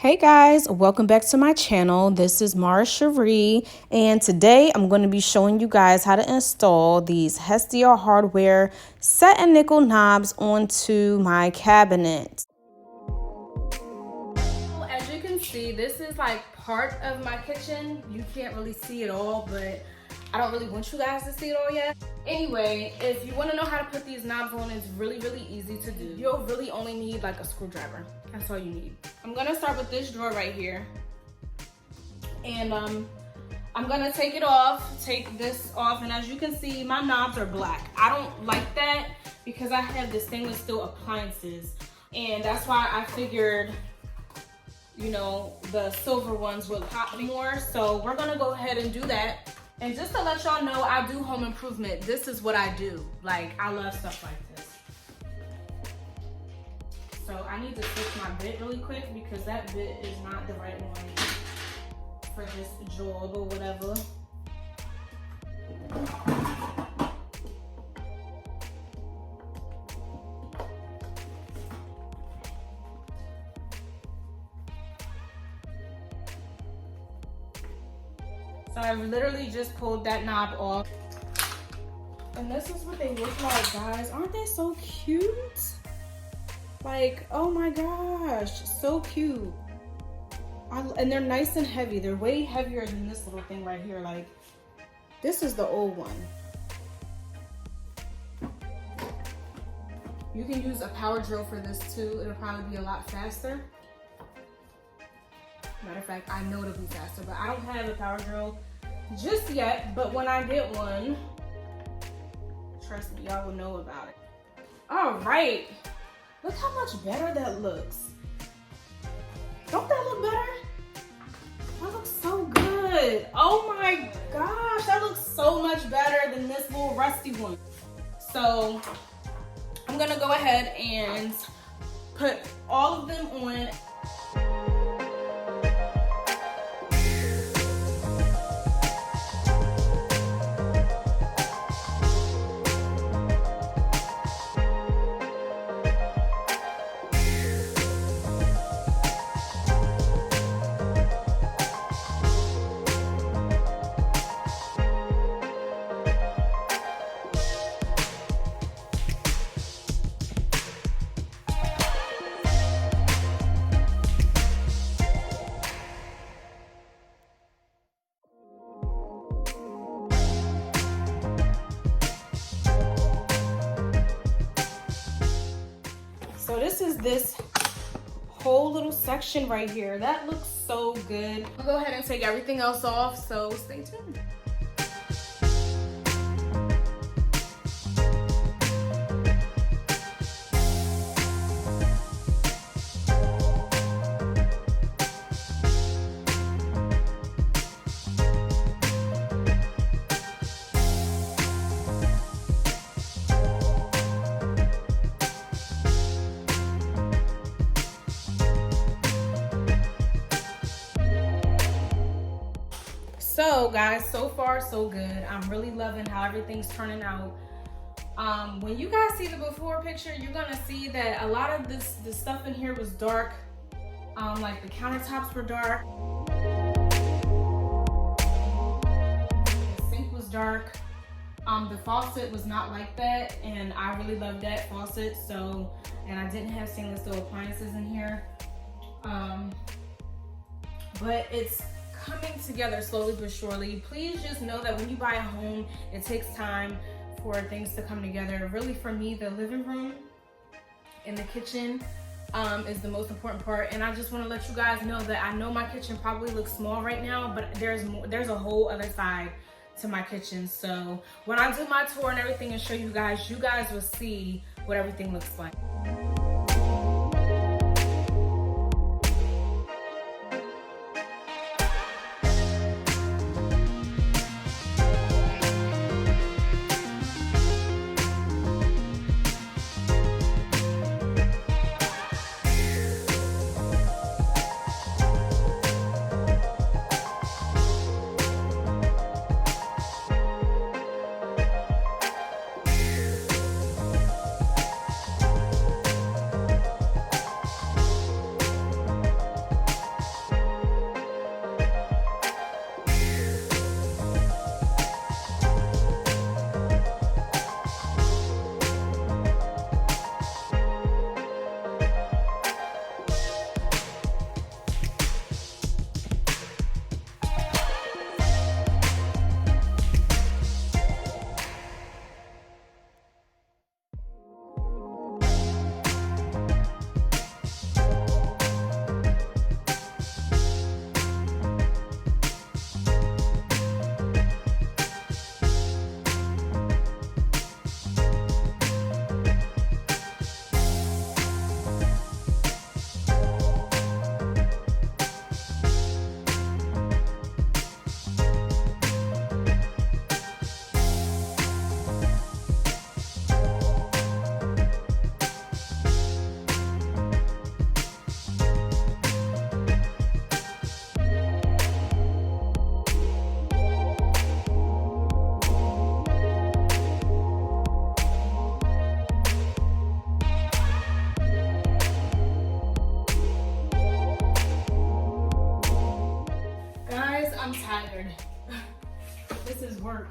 Hey guys, welcome back to my channel. This is Sharee, and today I'm going to be showing you guys how to install these Hestia hardware set and nickel knobs onto my cabinet. As you can see, this is like part of my kitchen. You can't really see it all, but I don't really want you guys to see it all yet. Anyway, if you want to know how to put these knobs on, it's really easy to do. You'll really only need like a screwdriver. That's all you need. I'm gonna start with this drawer right here. And I'm gonna take this off, and as you can see, my knobs are black. I don't like that because I have the stainless steel appliances, and that's why I figured, you know, the silver ones would pop more. So we're gonna go ahead and do that. And just to let y'all know, I do home improvement. This is what I do. Like, I love stuff like this. So I need to switch my bit really quick because that bit is not the right one for this job or whatever. So I literally just pulled that knob off. And this is what they look like, guys. Aren't they so cute? Like, oh my gosh, so cute. And they're nice and heavy. They're way heavier than this little thing right here. Like, this is the old one. You can use a power drill for this too. It'll probably be a lot faster. Matter of fact, I know it'll be faster, but I don't have a power drill just yet. But when I get one, trust me, y'all will know about it. All right, look how much better that looks. Don't that look better? That looks so good. Oh my gosh, that looks so much better than this little rusty one. So I'm gonna go ahead and put all of them on. So this whole little section right here. That looks so good. I'll go ahead and take everything else off, so stay tuned. So guys, so far so good. I'm really loving how everything's turning out. When you guys see the before picture, you're gonna see that a lot of this stuff in here was dark. Like the countertops were dark. The sink was dark. The faucet was not like that, and I really love that faucet. So, and I didn't have stainless steel appliances in here. But it's coming together slowly but surely. Please just know that when you buy a home, it takes time for things to come together. Really, for me, the living room and the kitchen is the most important part. And I just want to let you guys know that I know my kitchen probably looks small right now, but there's a whole other side to my kitchen. So when I do my tour and everything and show you guys will see what everything looks like. I'm tired. This is work.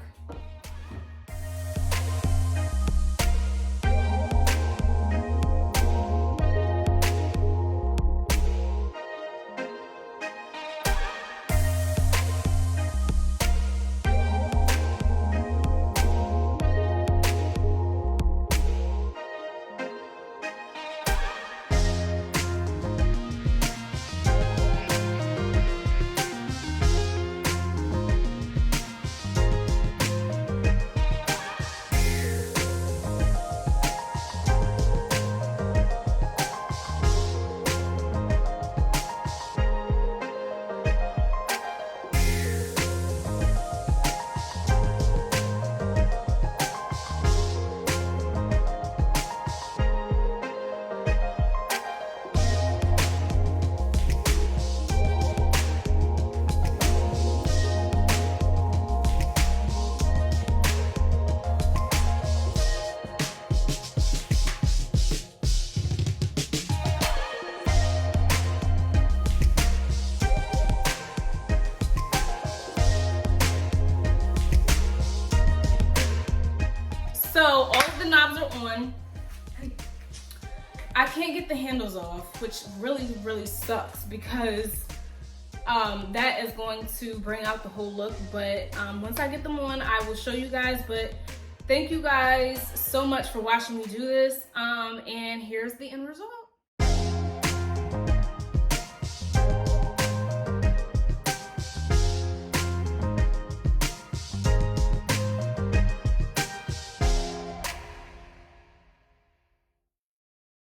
So all of the knobs are on. I can't get the handles off, which really sucks because that is going to bring out the whole look. But once I get them on, I will show you guys. But thank you guys so much for watching me do this. And here's the end result.